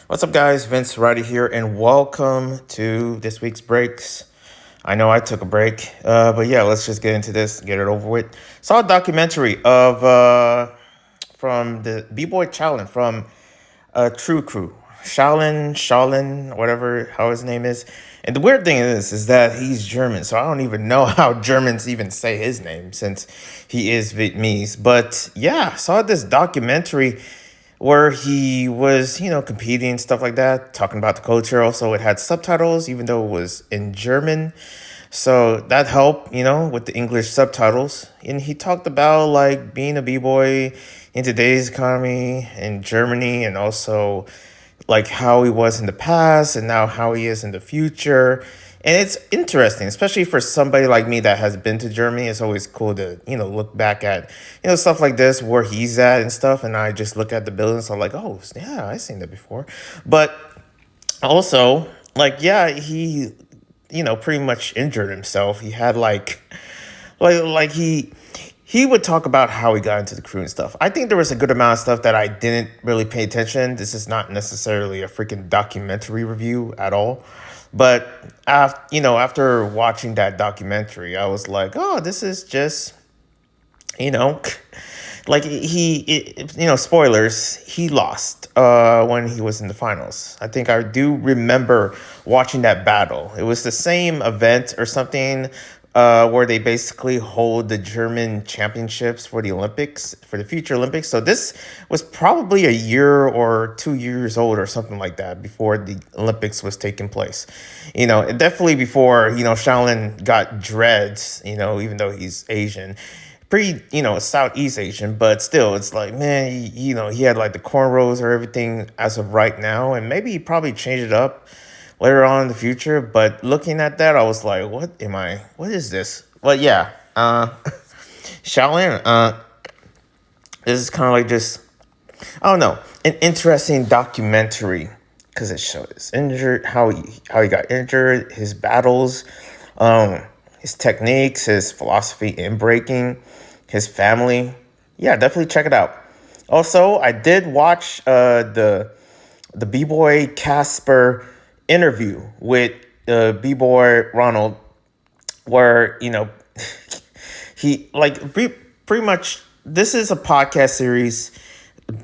What's up, guys? Vince Roddy here, and welcome to this week's breaks. I know I took a break, but yeah, let's just get into this, get it over with. Saw a documentary of from the B-Boy Challenge from True Crew, Shaolin, whatever how his name is. And the weird thing is that he's German, so I don't even know how Germans even say his name since he is Vietnamese. But yeah, saw this documentary where he was, competing, stuff like that, talking about the culture. Also, it had subtitles, even though it was in German. So that helped, with the English subtitles. And he talked about like being a B-boy in today's economy in Germany, and also like how he was in the past and now how he is in the future. And it's interesting, especially for somebody like me that has been to Germany. It's always cool to, look back at, stuff like this, where he's at and stuff. And I just look at the buildings. I'm like, oh, yeah, I've seen that before. But also, like, yeah, he, pretty much injured himself. He had he would talk about how he got into the crew and stuff. I think there was a good amount of stuff that I didn't really pay attention. This is not necessarily a freaking documentary review at all. But after watching that documentary, I was like, oh, this is just, you know, like spoilers, he lost when he was in the finals. I think I do remember watching that battle. It was the same event or something, where they basically hold the German championships for the Olympics, for the future Olympics. So this was probably a year or 2 years old or something like that before the Olympics was taking place. Definitely before, Shaolin got dreads, even though he's Asian, pretty, Southeast Asian, but still, it's like, man, he had like the cornrows or everything as of right now, and maybe he probably changed it up later on in the future. But looking at that, I was like, what is this? Well, yeah, Shaolin, this is kind of like just, I don't know, an interesting documentary because it showed his injured, how he got injured, his battles, um, his techniques, his philosophy in breaking, his family. Yeah, definitely check it out. Also, I did watch the B-Boy Casper interview with B-Boy Ronald, where he pretty much, this is a podcast series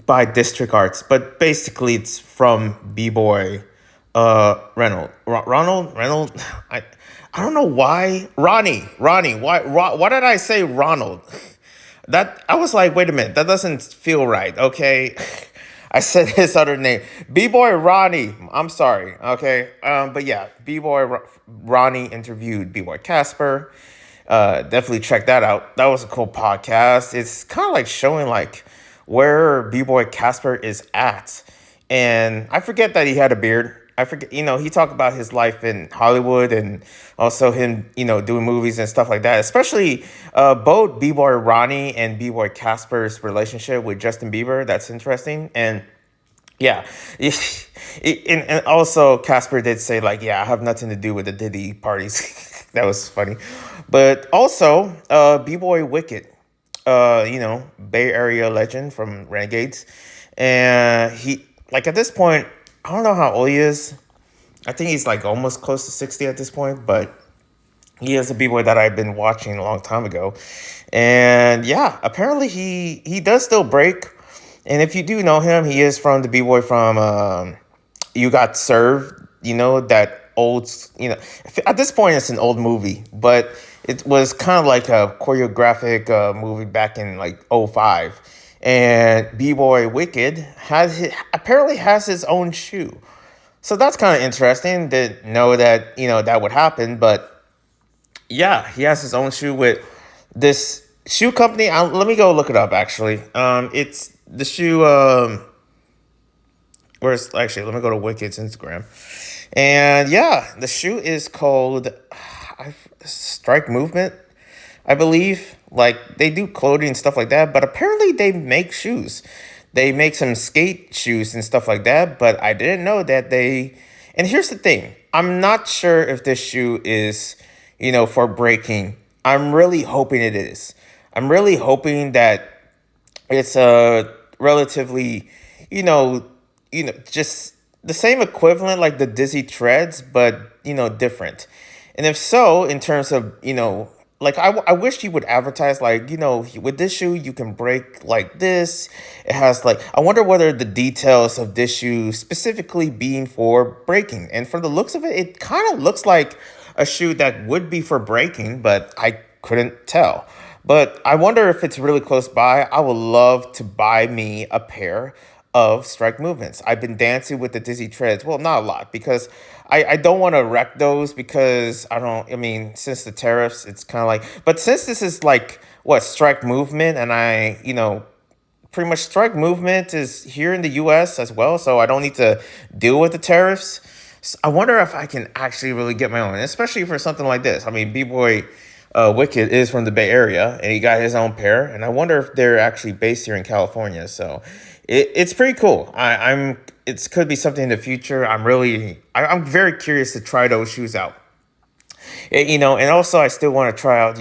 by District Arts, but basically it's from B-Boy Ronald. I don't know why Ronnie. Why did I say Ronald? That I was like, wait a minute, that doesn't feel right. Okay, I said his other name, B-Boy Ronnie. I'm sorry. Okay, but yeah, Ronnie interviewed B-Boy Casper. Definitely check that out. That was a cool podcast. It's kind of like showing like where B-Boy Casper is at. And I forget that he had a beard. I forget, he talked about his life in Hollywood, and also him, doing movies and stuff like that. Especially both B-Boy Ronnie and B-Boy Casper's relationship with Justin Bieber. That's interesting. And yeah, and also Casper did say like, yeah, I have nothing to do with the Diddy parties. That was funny. But also, B-Boy Wicked, Bay Area legend from Renegades. And he, like, at this point, I don't know how old he is. I think he's like almost close to 60 at this point, but he is a B-Boy that I've been watching a long time ago. And yeah, apparently he does still break. And if you do know him, he is from the B-Boy from You Got Served, that old, at this point it's an old movie, but it was kind of like a choreographic movie back in like '05. And B-Boy Wicked apparently has his own shoe. So that's kind of interesting to know that, that would happen. But yeah, he has his own shoe with this shoe company. Let me go look it up, actually. It's the shoe. Where's actually? Let me go to Wicked's Instagram. And yeah, the shoe is called Strike Movement, I believe. Like, they do clothing and stuff like that, but apparently they make shoes. They make some skate shoes and stuff like that, but I didn't know that they. And here's the thing: I'm not sure if this shoe is, for breaking. I'm really hoping it is. I'm really hoping that it's a relatively, just the same equivalent like the Dizzy Treads, but different? And if so, in terms of like I wish you would advertise like with this shoe you can break like this. It has like I wonder whether the details of this shoe specifically being for breaking. And from the looks of it, it kind of looks like a shoe that would be for breaking, but I couldn't tell. But I wonder if it's really close by. I would love to buy me a pair of strike movements. I've been dancing with the Dizzy Treads. Well, not a lot because I don't want to wreck those because I mean, since the tariffs, it's kind of like, but since this is like what strike movement and pretty much strike movement is here in the US as well. So I don't need to deal with the tariffs. I wonder if I can actually really get my own, especially for something like this. I mean, B-Boy Wicked is from the Bay Area, and he got his own pair. And I wonder if they're actually based here in California. So it's pretty cool. It could be something in the future. I'm very curious to try those shoes out. And also I still want to try out,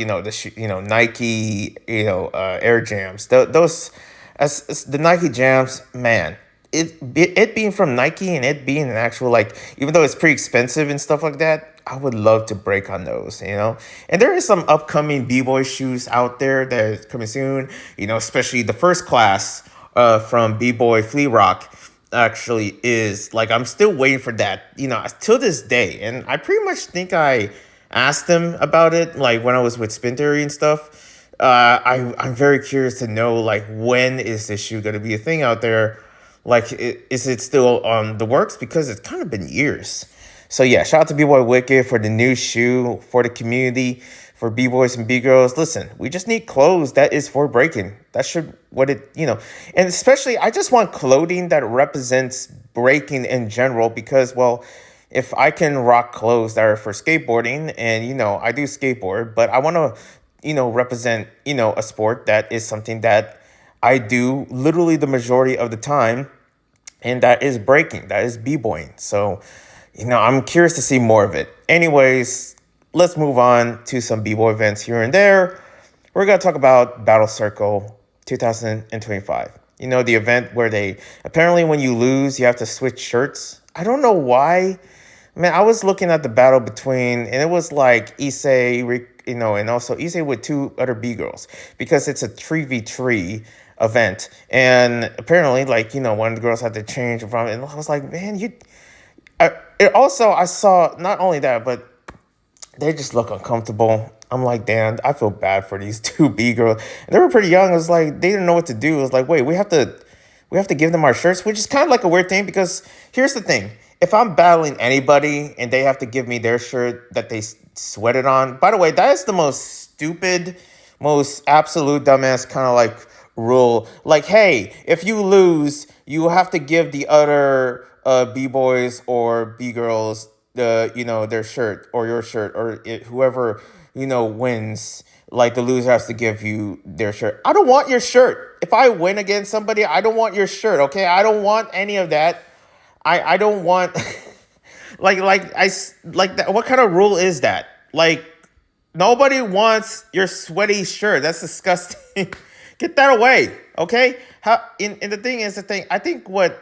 Nike, Air Jams. Those, as the Nike Jams, man. It being from Nike and it being an actual like, even though it's pretty expensive and stuff like that, I would love to break on those. And there is some upcoming B-boy shoes out there that is coming soon. Especially the first class from B-boy Flea Rock actually is like I'm still waiting for that. Till this day, and I pretty much think I asked them about it like when I was with Spin Theory and stuff. I'm very curious to know like when is this shoe going to be a thing out there. Like, is it still on the works? Because it's kind of been years. So yeah, shout out to B-Boy Wicked for the new shoe for the community, for B-boys and B-girls. Listen, we just need clothes that is for breaking. That should and especially I just want clothing that represents breaking in general because, well, if I can rock clothes that are for skateboarding and, I do skateboard, but I want to, represent, a sport that is something that I do literally the majority of the time, and that is breaking, that is b-boying. So, I'm curious to see more of it. Anyways, let's move on to some b-boy events here and there. We're going to talk about Battle Cercle 2025. The event where apparently when you lose, you have to switch shirts. I don't know why. Man, I was looking at the battle between, and it was like Issei, and also Issei with two other B-girls because it's a 3v3 event. And apparently, one of the girls had to change from it. And I was like, man, I saw not only that, but they just look uncomfortable. I'm like, damn, I feel bad for these two B-girls. And they were pretty young. It was like, they didn't know what to do. It was like, wait, we have to give them our shirts, which is kind of like a weird thing because here's the thing. If I'm battling anybody and they have to give me their shirt that they sweated on, by the way, that is the most stupid, most absolute dumbass kind of like rule. Like, hey, if you lose, you have to give the other B-boys or B-girls their shirt or your shirt or whoever, wins. Like the loser has to give you their shirt. I don't want your shirt. If I win against somebody, I don't want your shirt, okay? I don't want any of that. I don't want like that. What kind of rule is that? Like nobody wants your sweaty shirt. That's disgusting. Get that away, okay? The thing. I think what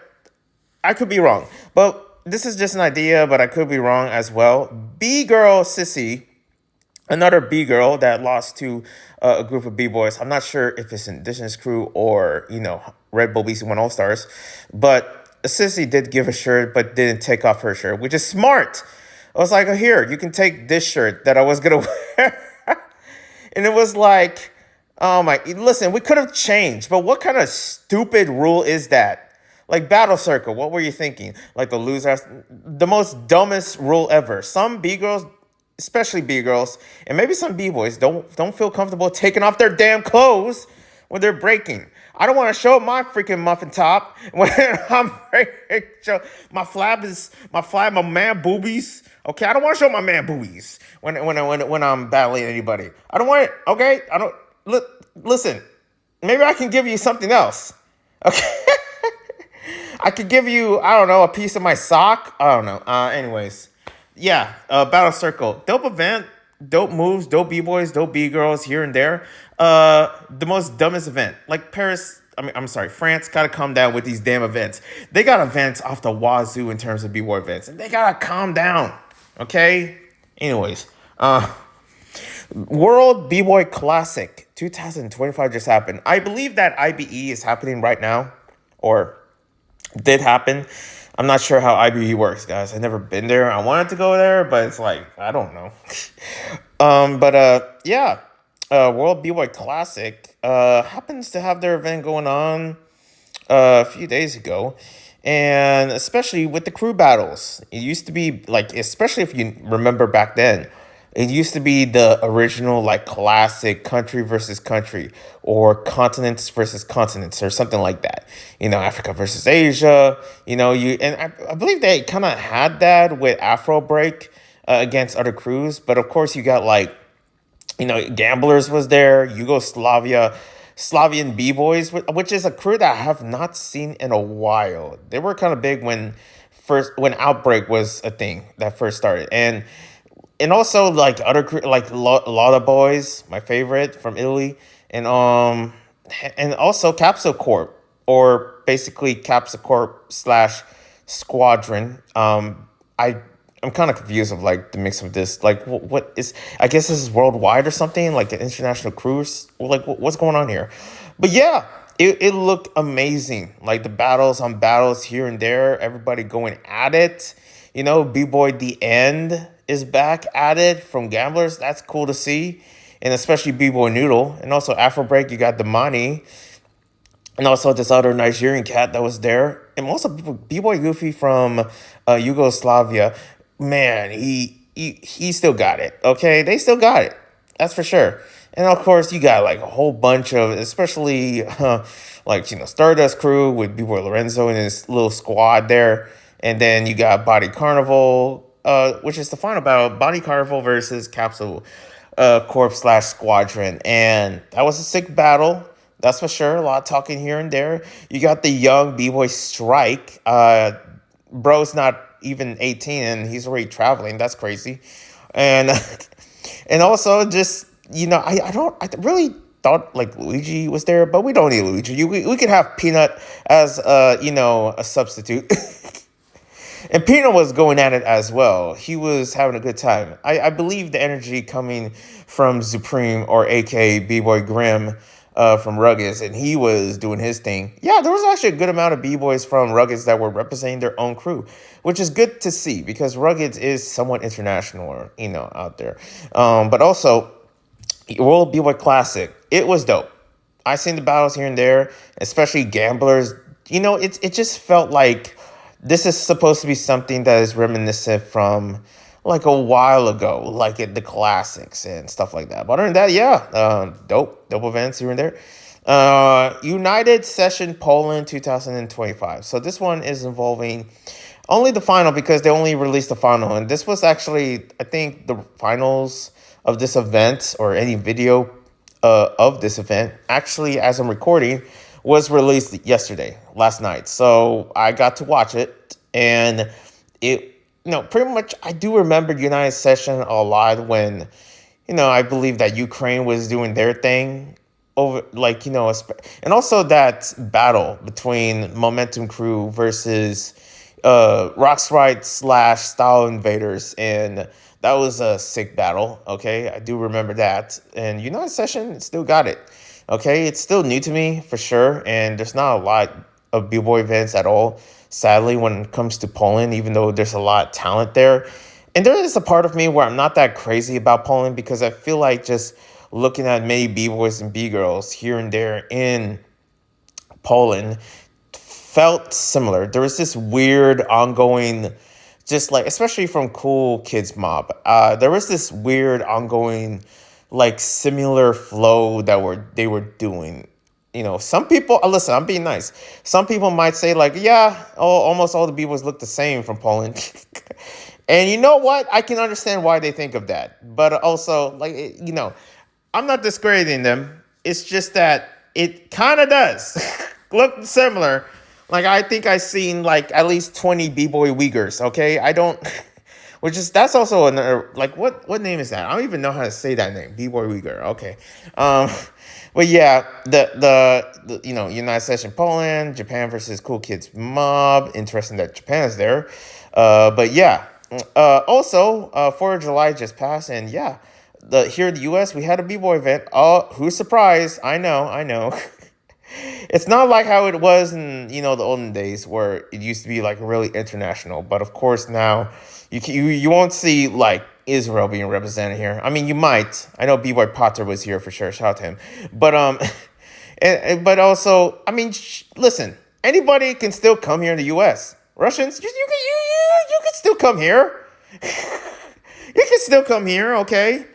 I could be wrong, but this is just an idea. But I could be wrong as well. B girl Sissy, another B girl that lost to a group of B boys. I'm not sure if it's Indigenous Crew or Red Bull BC1 All Stars, but Sissy did give a shirt, but didn't take off her shirt, which is smart. I was like, oh, here, you can take this shirt that I was going to wear. And it was like, oh my, listen, we could have changed, but what kind of stupid rule is that? Like Battle Cercle, what were you thinking? Like the loser, the most dumbest rule ever. Some B-girls, especially B-girls, and maybe some B-boys don't feel comfortable taking off their damn clothes when they're breaking. I don't want to show my freaking muffin top when I'm breaking. My flab, my man boobies. Okay, I don't want to show my man boobies when I'm battling anybody. I don't want it. Okay, I don't. Listen, maybe I can give you something else. Okay, I could give you, I don't know, a piece of my sock. I don't know. Anyways, yeah, Battle Cercle, dope event. Dope moves, dope B-boys, dope B-girls here and there. The most dumbest event. Like Paris, I'm sorry, France gotta calm down with these damn events. They got events off the wazoo in terms of B-boy events, and they gotta calm down. Okay. Anyways, World B-boy Classic 2025 just happened. I believe that IBE is happening right now, or did happen. I'm not sure how IBE works, guys. I've never been there. I wanted to go there, but it's like I don't know. But yeah, World B-boy Classic happens to have their event going on a few days ago. And especially with the crew battles, it used to be like, especially if you remember back then, it used to be the original, like, classic country versus country or continents versus continents or something like that. Africa versus Asia. And I believe they kind of had that with Afro Break against other crews. But of course, you got like, Gamblers was there, Yugoslavia, Slavian B-Boys, which is a crew that I have not seen in a while. They were kind of big when Outbreak was a thing that first started. And also like other like Lotta Boys, my favorite from Italy, and also Capsule Corp, or basically Capsule Corp slash Squadron. I'm kind of confused of like the mix of this. Like, what is? I guess this is worldwide or something, like an international cruise. Like, what's going on here? But yeah, it looked amazing. Like the battles on battles here and there, everybody going at it. B-Boy The End is back at it from Gamblers. That's cool to see. And especially B-Boy Noodle. And also Afro Break, you got Damani. And also this other Nigerian cat that was there. And also B-Boy Goofy from Yugoslavia. Man, he still got it. Okay, they still got it. That's for sure. And of course, you got like a whole bunch of, especially Stardust Crew with B-Boy Lorenzo and his little squad there. And then you got Body Carnival, which is the final battle, Body Carnival versus Capsule Corp slash Squadron. And that was a sick battle. That's for sure. A lot of talking here and there. You got the young B-Boy Strike. Bro's not even 18 and he's already traveling. That's crazy. And and also just, I really thought like Luigi was there, but we don't need Luigi. We could have Peanut as a substitute. And Pino was going at it as well. He was having a good time. I believe the energy coming from Supreme, or aka B-Boy Grimm, from Ruggeds, and he was doing his thing. Yeah, there was actually a good amount of B-Boys from Ruggeds that were representing their own crew, which is good to see because Ruggeds is somewhat international, out there. But also, World B-Boy Classic, it was dope. I seen the battles here and there, especially Gamblers. It just felt like this is supposed to be something that is reminiscent from like a while ago, like the classics and stuff like that. But other than that, yeah, dope events here and there. United Session Poland 2025. So this one is involving only the final because they only released the final. And this was actually, I think, the finals of this event or any video of this event, actually, as I'm recording, was released last night. So I got to watch it, and pretty much I do remember United Session a lot when, I believe that Ukraine was doing their thing over, and also that battle between Momentum Crew versus Rock's Right slash Style Invaders, and that was a sick battle. Okay, I do remember that, and United Session still got it. Okay, it's still new to me for sure, and there's not a lot of B-Boy events at all, sadly, when it comes to Poland, even though there's a lot of talent there. And there is a part of me where I'm not that crazy about Poland because I feel like just looking at many B-Boys and B-Girls here and there in Poland felt similar. There was this weird ongoing, just like, especially from Cool Kids Mob, there was this weird ongoing, like, similar flow that they were doing. Some people, listen, I'm being nice. Some people might say like, yeah, almost all the B-Boys look the same from Poland. And you know what? I can understand why they think of that. But also, like, I'm not discrediting them. It's just that it kind of does look similar. Like, I think I've seen like at least 20 B-Boy Uyghurs, okay? I don't, which is that's also another like what name is that? I don't even know how to say that name. B-boy Uyghur. Okay, um, but yeah, the United States and Poland, Japan versus Cool Kids Mob. Interesting that Japan is there, but yeah. Also, 4th of July just passed, and yeah, the here in the U.S. we had a b-boy event. Oh, who's surprised? I know, I know. It's not like how it was in the olden days where it used to be like really international. But of course now you won't see like Israel being represented here. I mean you might. I know B-boy Potter was here for sure. Shout out to him. But but also I mean listen, anybody can still come here in the U.S. Russians, you can still come here. You can still come here, okay?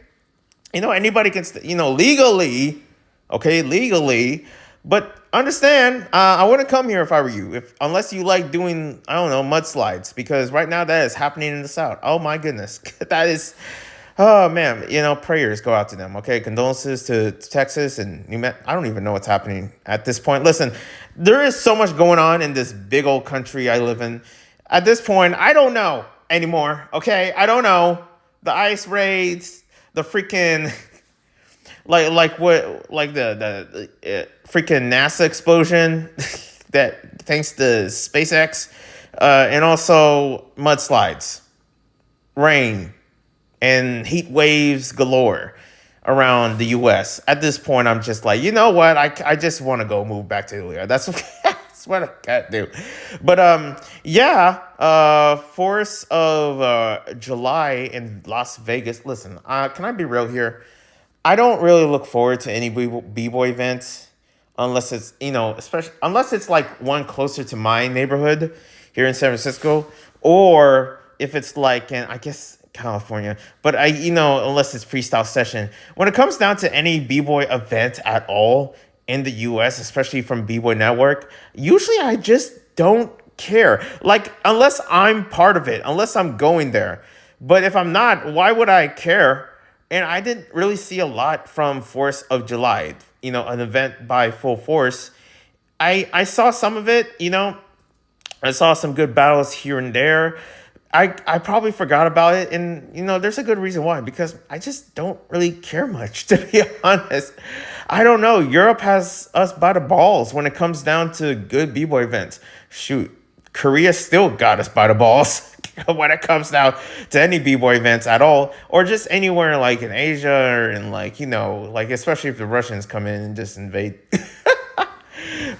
Anybody can, legally, okay, legally, but understand, I wouldn't come here if I were you, if unless you like doing, I don't know, mudslides, because right now that is happening in the South. Oh my goodness, that is, oh man, prayers go out to them. Okay, condolences to Texas and New Mexico. I don't even know what's happening at this point. Listen, there is so much going on in this big old country I live in. At this point, I don't know anymore. Okay, I don't know the ICE raids, the freaking like what like the freaking NASA explosion that thanks to SpaceX, and also mudslides, rain, and heat waves galore around the U.S. At this point, I'm just like, you know what? I just want to go move back to Italy. That's that's what I got to do. But yeah, 4th of July in Las Vegas. Listen, can I be real here? I don't really look forward to any b-boy events unless it's especially unless it's like one closer to my neighborhood here in San Francisco, or if it's like in I guess California. But unless it's freestyle session. When it comes down to any b-boy event at all in the U.S., especially from B-Boy Network, usually I just don't care. Like unless I'm part of it, unless I'm going there. But if I'm not, why would I care? And I didn't really see a lot from 4th of July, an event by Full Force. I saw some of it, I saw some good battles here and there. I probably forgot about it, and there's a good reason why, because I just don't really care much, to be honest. I don't know. Europe has us by the balls when it comes down to good b-boy events. Shoot, Korea still got us by the balls when it comes down to any b-boy events at all, or just anywhere like in Asia or in like like especially if the Russians come in and just invade.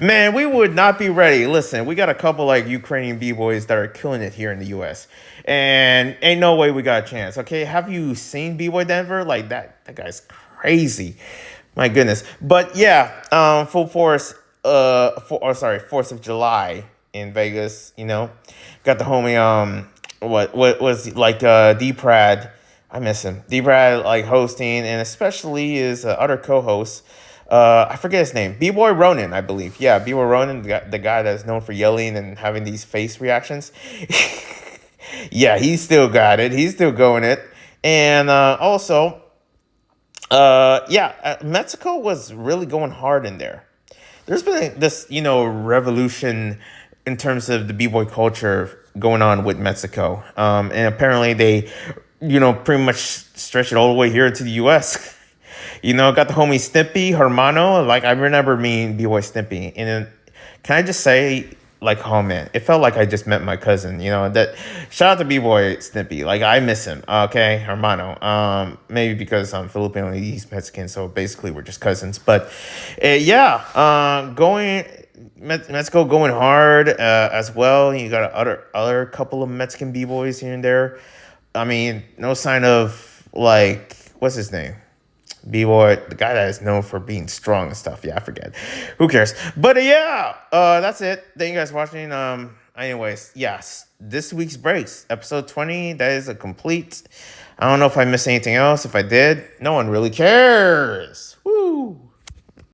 Man, we would not be ready. Listen, we got a couple like Ukrainian b-boys that are killing it here in the U.S. and ain't no way we got a chance. Okay, have you seen B-Boy Denver? Like that guy's crazy. My goodness. But yeah, Full Force. 4th of July in Vegas. Got the homie. What was like D Prad. I miss him. D Prad like hosting, and especially his other co-host. I forget his name. B-Boy Ronan, I believe. Yeah, B-Boy Ronan, the guy that's known for yelling and having these face reactions. Yeah, he still got it. He's still going it. And also, yeah, Mexico was really going hard in there. There's been this, revolution in terms of the b-boy culture going on with Mexico. And apparently they, pretty much stretch it all the way here to the U.S. Got the homie Snippy, Hermano. Like, I remember meeting B-Boy Snippy. And then, can I just say, like, oh, man, it felt like I just met my cousin, that shout out to B-Boy Snippy. Like, I miss him, okay, Hermano. Maybe because I'm Filipino, he's Mexican, so basically we're just cousins. But, yeah, Mexico going hard as well. You got other couple of Mexican B-Boys here and there. I mean, no sign of, like, what's his name? B-Boy, the guy that is known for being strong and stuff. Yeah, I forget. Who cares? But yeah, that's it. Thank you guys for watching. Anyways, yes, this week's Breaks, episode 20, that is a complete. I don't know if I missed anything else. If I did, no one really cares. Woo!